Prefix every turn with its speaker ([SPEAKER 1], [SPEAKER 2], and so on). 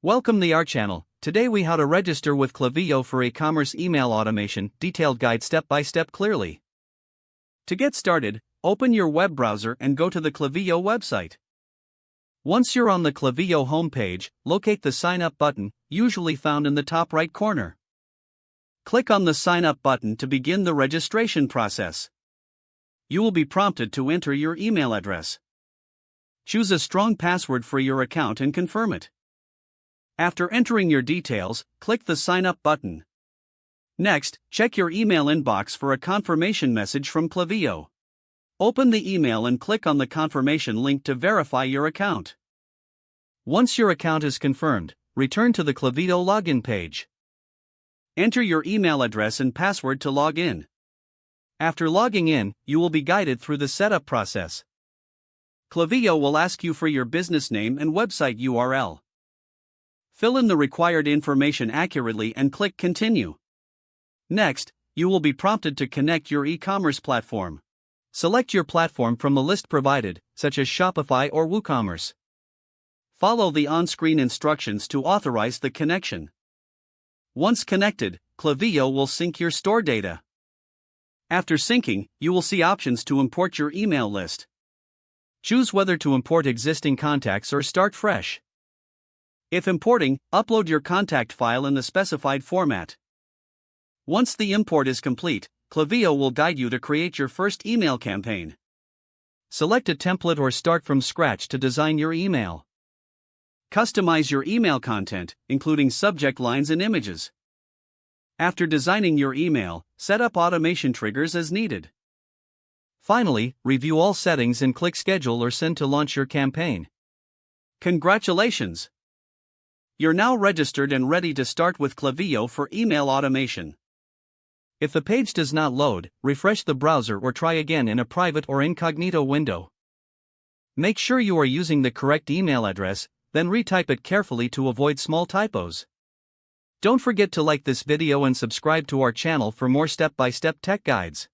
[SPEAKER 1] Welcome to our channel. Today we how to register with Klaviyo for eCommerce email automation, detailed guide step by step clearly. To get started, open your web browser and go to the Klaviyo website. Once you're on the Klaviyo homepage, locate the Sign Up button, usually found in the top right corner. Click on the Sign Up button to begin the registration process. You will be prompted to enter your email address. Choose a strong password for your account and confirm it. After entering your details, click the Sign Up button. Next, check your email inbox for a confirmation message from Klaviyo. Open the email and click on the confirmation link to verify your account. Once your account is confirmed, return to the Klaviyo login page. Enter your email address and password to log in. After logging in, you will be guided through the setup process. Klaviyo will ask you for your business name and website URL. Fill in the required information accurately and click Continue. Next, you will be prompted to connect your e-commerce platform. Select your platform from the list provided, such as Shopify or WooCommerce. Follow the on-screen instructions to authorize the connection. Once connected, Klaviyo will sync your store data. After syncing, you will see options to import your email list. Choose whether to import existing contacts or start fresh. If importing, upload your contact file in the specified format. Once the import is complete, Klaviyo will guide you to create your first email campaign. Select a template or start from scratch to design your email. Customize your email content, including subject lines and images. After designing your email, set up automation triggers as needed. Finally, review all settings and click Schedule or Send to launch your campaign. Congratulations! You're now registered and ready to start with Klaviyo for email automation. If the page does not load, refresh the browser or try again in a private or incognito window. Make sure you are using the correct email address, then retype it carefully to avoid small typos. Don't forget to like this video and subscribe to our channel for more step-by-step tech guides.